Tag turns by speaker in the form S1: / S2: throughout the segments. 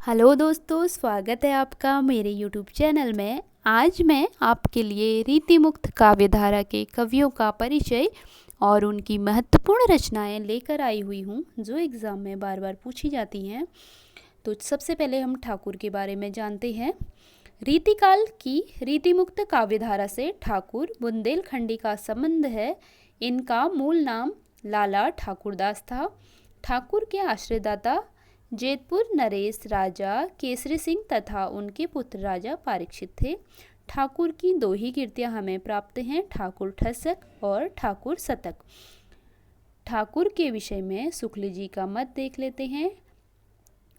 S1: Hello दोस्तों, स्वागत है आपका मेरे यूट्यूब चैनल में। आज मैं आपके लिए रीतिमुक्त काव्यधारा के कवियों का परिचय और उनकी महत्वपूर्ण रचनाएं लेकर आई हुई हूँ जो एग्ज़ाम में बार बार पूछी जाती हैं। तो सबसे पहले हम ठाकुर के बारे में जानते हैं। रीतिकाल की रीतिमुक्त काव्यधारा से ठाकुर बुंदेलखंडी का संबंध है। इनका मूल नाम लाला ठाकुरदास था। ठाकुर के आश्रयदाता जेतपुर नरेश राजा केसरी सिंह तथा उनके पुत्र राजा पारीक्षित थे। ठाकुर की दो ही कृतियां हमें प्राप्त हैं, ठाकुर ठसक और ठाकुर शतक। ठाकुर के विषय में शुक्ल जी का मत देख लेते हैं।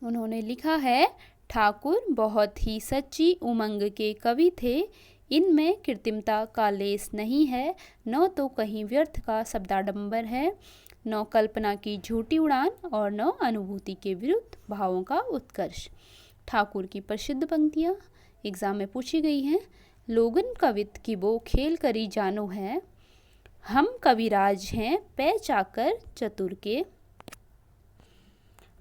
S1: उन्होंने लिखा है, ठाकुर बहुत ही सच्ची उमंग के कवि थे। इनमें कृत्रिमता का लेस नहीं है, न तो कहीं व्यर्थ का शब्दाडंबर है, न कल्पना की झूठी उड़ान और न अनुभूति के विरुद्ध भावों का उत्कर्ष। ठाकुर की प्रसिद्ध पंक्तियाँ एग्जाम में पूछी गई हैं। लोगन कवित की वो खेल करी जानो है, हम कविराज हैं पै चाकर चतुर के।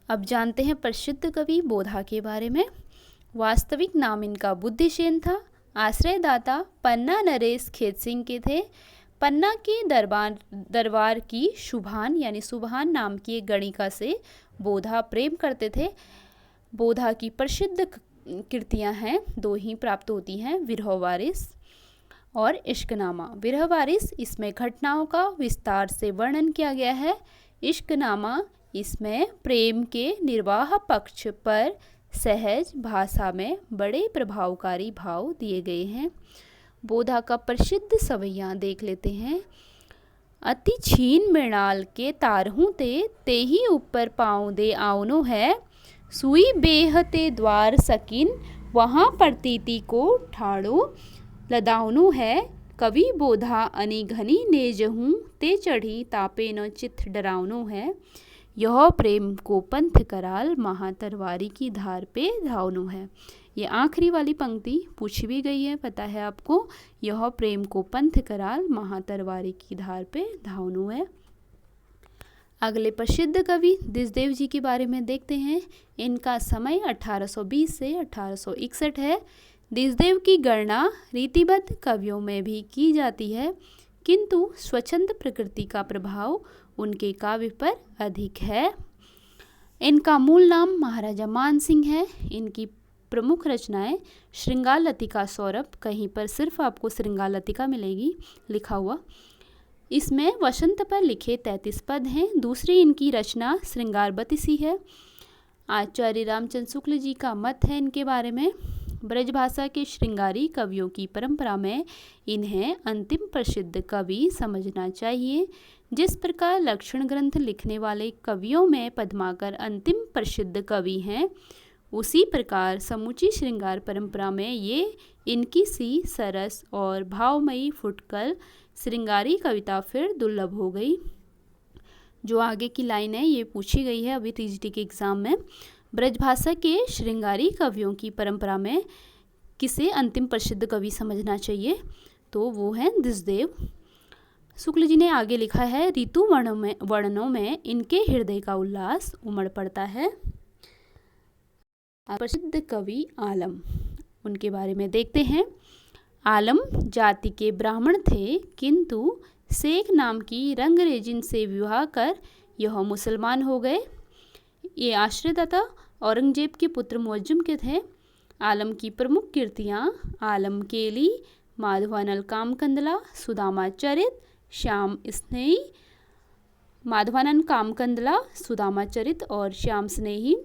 S1: अब जानते हैं प्रसिद्ध कवि बोधा के बारे में। वास्तविक नाम इनका बुद्धिसेन था। आश्रयदाता पन्ना नरेश खेत सिंह के थे। पन्ना के दरबार की शुभान यानी सुभान नाम की एक गणिका से बोधा प्रेम करते थे। बोधा की प्रसिद्ध कृतियां हैं, दो ही प्राप्त होती हैं, विरहवारिस और इश्कनामा। विरहवारिस इसमें घटनाओं का विस्तार से वर्णन किया गया है। इश्कनामा इसमें प्रेम के निर्वाह पक्ष पर सहज भाषा में बड़े प्रभावकारी भाव दिए गए हैं। बोधा का प्रसिद्ध सवैया देख लेते हैं। अति छीन मृणाल के तारहूँ ते ही ऊपर पाँव दे आवनो है, सुई बेह ते द्वार सकिन वहाँ प्रतीति को ठाड़ो लदावनो है। कवि बोधा अनि घनी नेजहूँ ते चढ़ी तापे न चित्त डरावनो है। यह प्रेम को पंथ कराल महातरवारी की धार पे धावनो है। ये आखिरी वाली पंक्ति पूछी भी गई है, पता है आपको। यह प्रेम को पंथ कराल महातरवारी की धार पे धावनो है। अगले प्रसिद्ध कवि दिशदेव जी के बारे में देखते हैं। इनका समय 1820 से 1861 है। दिशदेव की गणना रीतिबद्ध कवियों में भी की जाती है, किंतु स्वच्छंद प्रकृति का प्रभाव उनके काव्य पर अधिक है। इनका मूल नाम महाराजा मान सिंह है। इनकी प्रमुख रचनाएं श्रृंगार लतिका सौरभ, कहीं पर सिर्फ आपको श्रृंगार लतिका मिलेगी लिखा हुआ। इसमें वसंत पर लिखे 33 पद हैं। दूसरी इनकी रचना श्रृंगार बतिसी है। आचार्य रामचंद्र शुक्ल जी का मत है इनके बारे में। ब्रजभाषा के श्रृंगारी कवियों की परंपरा में इन्हें अंतिम प्रसिद्ध कवि समझना चाहिए। जिस प्रकार लक्षण ग्रंथ लिखने वाले कवियों में पद्माकर अंतिम प्रसिद्ध कवि हैं, उसी प्रकार समूची श्रृंगार परंपरा में ये इनकी सी सरस और भावमयी फुटकल श्रृंगारी कविता फिर दुर्लभ हो गई। जो आगे की लाइन है ये पूछी गई है अभी टीजीटी के एग्ज़ाम में। ब्रजभाषा के श्रृंगारी कवियों की परंपरा में किसे अंतिम प्रसिद्ध कवि समझना चाहिए, तो वो हैं दिशदेव। शुक्ल जी ने आगे लिखा है, ऋतु वर्णनों में इनके हृदय का उल्लास उमड़ पड़ता है। प्रसिद्ध कवि आलम, उनके बारे में देखते हैं। आलम जाति के ब्राह्मण थे, किंतु शेख नाम की रंगरेजिन से विवाह कर यह मुसलमान हो गए। ये आश्रयदाता औरंगजेब के पुत्र मुअज्जम के थे। आलम की प्रमुख कृतियाँ आलम केली, माधवानल कामकंदला, सुदामा चरित, श्याम स्नेही, माधवानंद कामकंदला, सुदामा चरित और श्याम स्नेही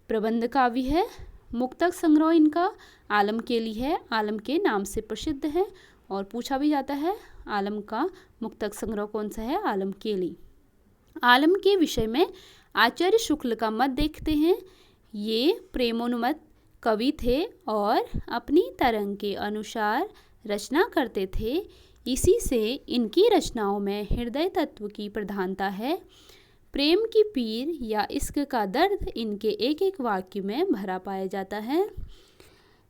S1: प्रबंध काव्य है। मुक्तक संग्रह इनका आलम केली है, आलम के नाम से प्रसिद्ध है और पूछा भी जाता है आलम का मुक्तक संग्रह कौन सा है, आलम केली। आलम के विषय में आचार्य शुक्ल का मत देखते हैं। ये प्रेमोन्मत्त कवि थे और अपनी तरंग के अनुसार रचना करते थे। इसी से इनकी रचनाओं में हृदय तत्व की प्रधानता है। प्रेम की पीर या इश्क का दर्द इनके एक एक वाक्य में भरा पाया जाता है।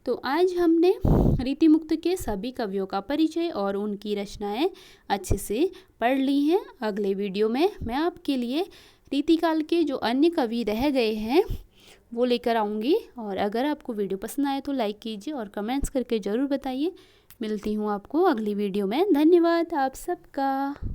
S1: तो आज हमने रीतिमुक्त के सभी कवियों का परिचय और उनकी रचनाएं अच्छे से पढ़ ली हैं। अगले वीडियो में मैं आपके लिए रीतिकाल के जो अन्य कवि रह गए हैं वो लेकर आऊँगी। और अगर आपको वीडियो पसंद आए तो लाइक कीजिए और कमेंट्स करके ज़रूर बताइए। मिलती हूँ आपको अगली वीडियो में। धन्यवाद आप सबका।